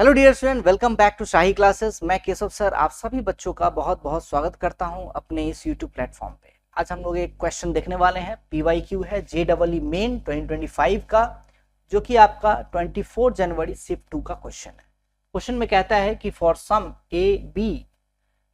Hello dear student, welcome back to Shahi classes. मैं Keshav sir आप सभी बच्चों का बहुत बहुत स्वागत करता हूं अपने इस यूट्यूब प्लेटफॉर्म पे। आज हम लोग एक क्वेश्चन देखने वाले हैं। पीवाईक्यू है जेईई मेन 2025 का, जो कि आपका 24 जनवरी शिफ्ट 2 का क्वेश्चन है। क्वेश्चन में कहता है कि for some A B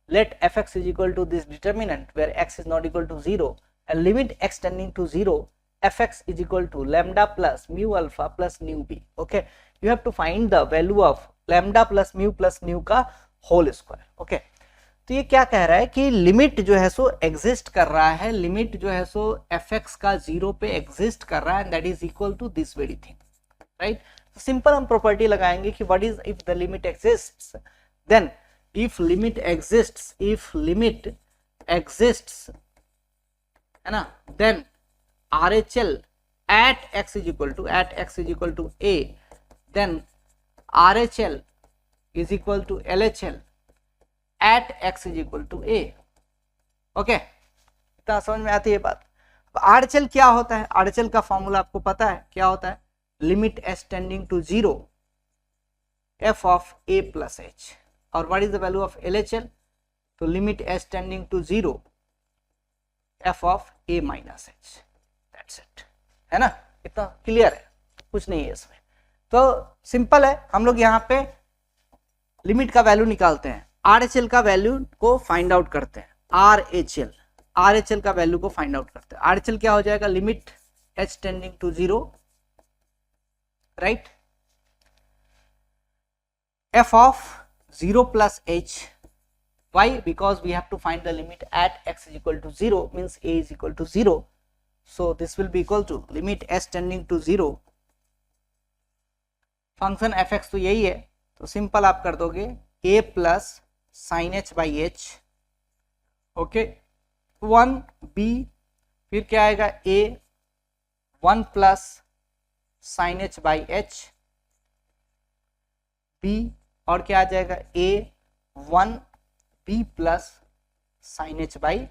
let F X is equal to this determinant where X is not equal to 0 and limit X tending to 0 fx is equal to lambda plus mu alpha plus nu b. Okay, you have to find the value of lambda plus nu का whole square. Okay, तो ये क्या कह रहा है कि limit जो है सो एग्जिस्ट कर रहा है, लिमिट जो है सो fx का 0 पे एग्जिस्ट कर रहा है and that is equal to this very thing, right. Simple हम प्रॉपर्टी लगाएंगे कि what is if the limit exists, then if limit exists है ना, then RHL at x is equal to a, then RHL is equal to LHL at x is equal to a. Okay, इतना समझ में आती है बात. RHL क्या होता है? RHL का फॉर्मूला आपको पता है क्या होता है? Limit s tending to 0 f of a plus h. और what is the value of LHL? तो limit s tending to 0 f of a minus h. Set है ना, इतना क्लियर है, कुछ नहीं है इसमें. तो सिंपल है, हम लोग यहाँ पे लिमिट का वैल्यू निकालते हैं, RHL का वैल्यू को फाइंड आउट करते हैं. RHL का वैल्यू को फाइंड आउट करते हैं. RHL क्या हो जाएगा? Limit h tending to 0, right, f of 0 plus h. why? because we have to find the limit at x is equal to 0 means a is equal to 0. So this will be equal to limit s tending to 0, function fx तो यही है, तो simple आप कर दोगे a plus sign h by h. Okay, 1b, फिर क्या आएगा a 1 plus sign h by h b, और क्या आ जाएगा a 1b plus sign h by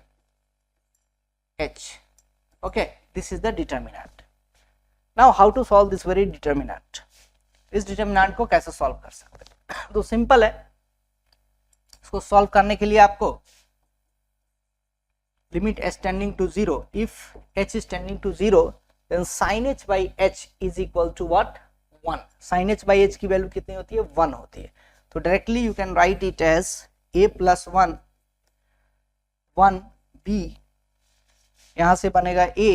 h. Okay, this is the determinant. Now how to solve this very determinant? इस determinant को कैसे solve कर सकते हैं? तो सिंपल है, इसको सॉल्व करने के लिए आपको limit s tending to 0, if h is tending to 0 then sin h by h is equal to what? 1. sin h by h की वैल्यू कितनी होती है? 1 होती है. तो directly you can write it as a plus 1b, यहां से बनेगा a,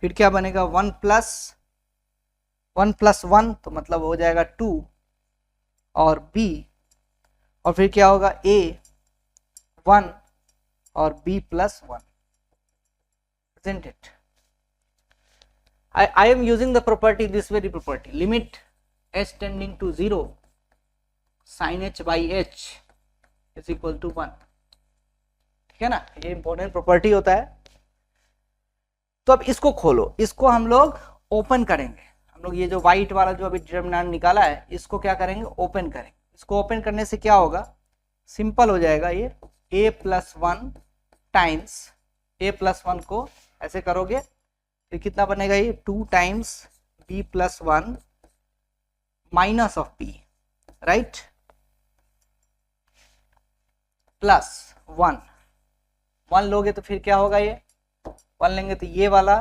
फिर क्या बनेगा 1 प्लस 1 तो मतलब हो जाएगा 2, और b, और फिर क्या होगा a 1 और b plus 1. isn't it? I am using the property, this very property, limit s tending to 0 sin h by h is equal to 1. ठीक है ना, ये इंपॉर्टेंट प्रॉपर्टी होता है. तो अब इसको खोलो, इसको हम लोग ओपन करेंगे. हम लोग ये जो व्हाइट वाला जो अभी डिटर्मिनेंट निकाला है, इसको क्या करेंगे? ओपन करेंगे. इसको ओपन करने से क्या होगा? सिंपल हो जाएगा, ये a plus 1 times a plus 1 को ऐसे करोगे, फिर कितना बनेगा? ये 2 times b plus 1 minus of b, right, plus 1 लोगे तो फिर क्या होगा? ये 1 लेंगे तो ये वाला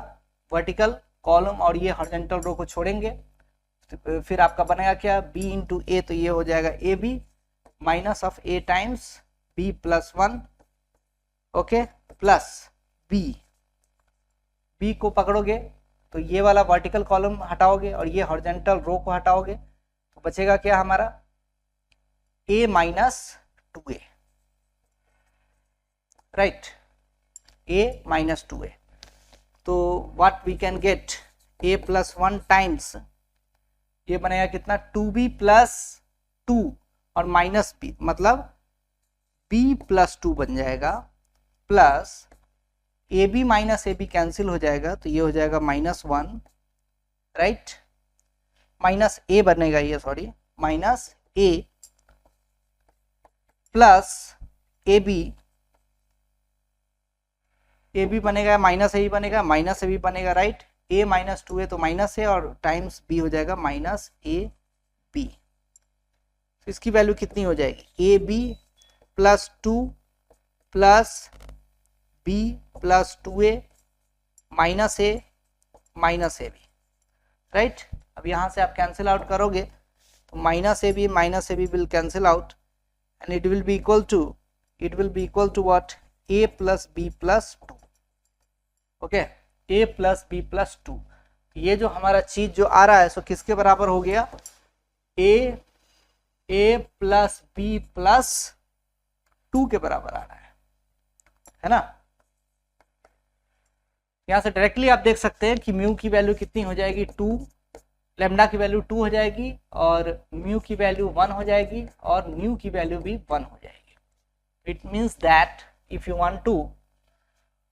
वर्टिकल कॉलम और ये हॉरिजॉन्टल रो को छोड़ेंगे, तो फिर आपका बनेगा क्या? b इंटू ए, तो ये हो जाएगा A B minus of a times b plus 1, okay, plus b को पकड़ोगे तो ये वाला वर्टिकल कॉलम हटाओगे और ये हॉरिजॉन्टल रो को हटाओगे, तो बचेगा क्या हमारा? a minus 2a, right, a minus 2a. तो what we can get? a plus 1 times ये बनेगा कितना? 2b प्लस 2 और माइनस b, मतलब b प्लस 2 बन जाएगा, plus ab minus ab cancel हो जाएगा, तो ये हो जाएगा माइनस 1, राइट, माइनस a बनेगा ये, sorry, minus a plus A B बनेगा, माइनस ए बी बनेगा, माइनस ए बी बनेगा, राइट, a माइनस 2a तो माइनस है और टाइम्स b हो जाएगा माइनस ए बी. तो इसकी वैल्यू कितनी हो जाएगी, A B plus 2 plus B plus 2a minus A B, right. अब यहाँ से आप कैंसिल आउट करोगे तो minus A B will cancel out and it will be equal to what, a plus B plus 2, okay, a plus B plus 2। ये जो हमारा चीज जो आ रहा है सो किसके बराबर हो गया, a प्लस बी प्लस 2 के बराबर आ रहा है ना। यहां से डायरेक्टली आप देख सकते हैं कि म्यू की वैल्यू कितनी हो जाएगी, 2, लेमडा की वैल्यू 2 हो जाएगी और म्यू की वैल्यू 1 हो जाएगी और न्यू की वैल्यू भी 1 हो जाएगी। It means that if you want to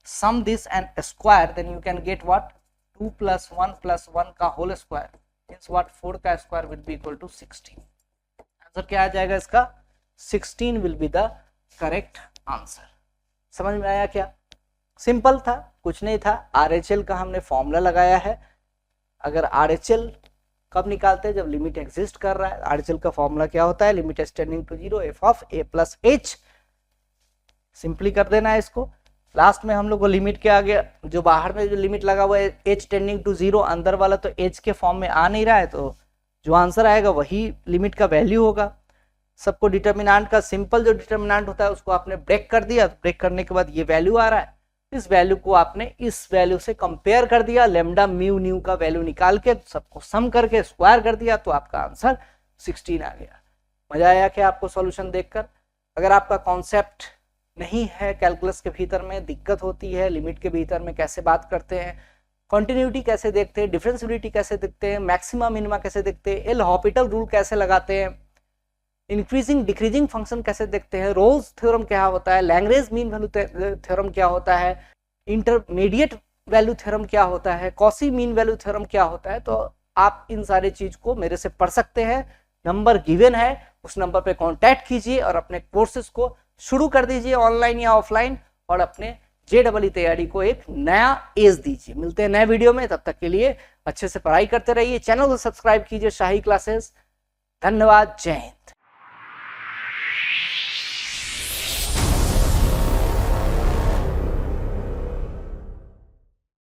sum this and square then you can get what, 2 plus 1 का whole square means what, 4 का square will be equal to 16। Answer क्या आ जाएगा इसका, 16 will be the correct answer। समझ में आया क्या, simple था, कुछ नहीं था। RHL का हमने फॉर्मूला लगाया है। अगर RHL कब निकालते हैं, जब लिमिट एग्जिस्ट कर रहा है। RHL का फॉर्मूला क्या होता है, limit tending to 0 f of a plus h। Simply कर देना है इसको। लास्ट में हम लोग को लिमिट के आगे जो बाहर में जो लिमिट लगा हुआ है h टेंडिंग टू 0, अंदर वाला तो h के फॉर्म में आ नहीं रहा है, तो जो आंसर आएगा वही लिमिट का वैल्यू होगा। सबको डिटर्मिनेंट का सिंपल जो डिटर्मिनेंट होता है उसको आपने ब्रेक कर दिया, ब्रेक करने के बाद ये वैल्यू आ रहा है, इस वैल्यू को आपने इस वैल्यू से कंपेयर कर दिया, लेमडा म्यू न्यू का वैल्यू निकाल के सबको सम करके स्क्वायर कर दिया, तो आपका आंसर 16 आ गया। मजा आया क्या आपको सॉल्यूशन देखकर। अगर आपका कॉन्सेप्ट नहीं है, कैलकुलस के भीतर में दिक्कत होती है, लिमिट के भीतर में कैसे बात करते हैं, कॉन्टिन्यूटी कैसे देखते हैं, डिफरेंशियबिलिटी कैसे देखते हैं, मैक्सिमा मिनिमा कैसे देखते हैं, एल हॉपिटल रूल कैसे लगाते हैं, इंक्रीजिंग डिक्रीजिंग फंक्शन कैसे देखते हैं, रोल्स थ्योरम क्या होता है, लैग्रेंज मीन वैल्यू थ्योरम क्या होता है, इंटरमीडिएट वैल्यू थ्योरम क्या होता है, कॉसी मीन वैल्यू थ्योरम क्या होता है, तो आप इन सारे चीज को मेरे से पढ़ सकते हैं। नंबर गिवन है, उस नंबर पे कांटेक्ट कीजिए और अपने कोर्सेज को शुरू कर दीजिए ऑनलाइन या ऑफलाइन, और अपने JEE तैयारी को एक नया एज दीजिए। मिलते हैं नए वीडियो में, तब तक के लिए अच्छे से पढ़ाई करते रहिए। चैनल को सब्सक्राइब कीजिए शाही क्लासेस। धन्यवाद, जय हिंद।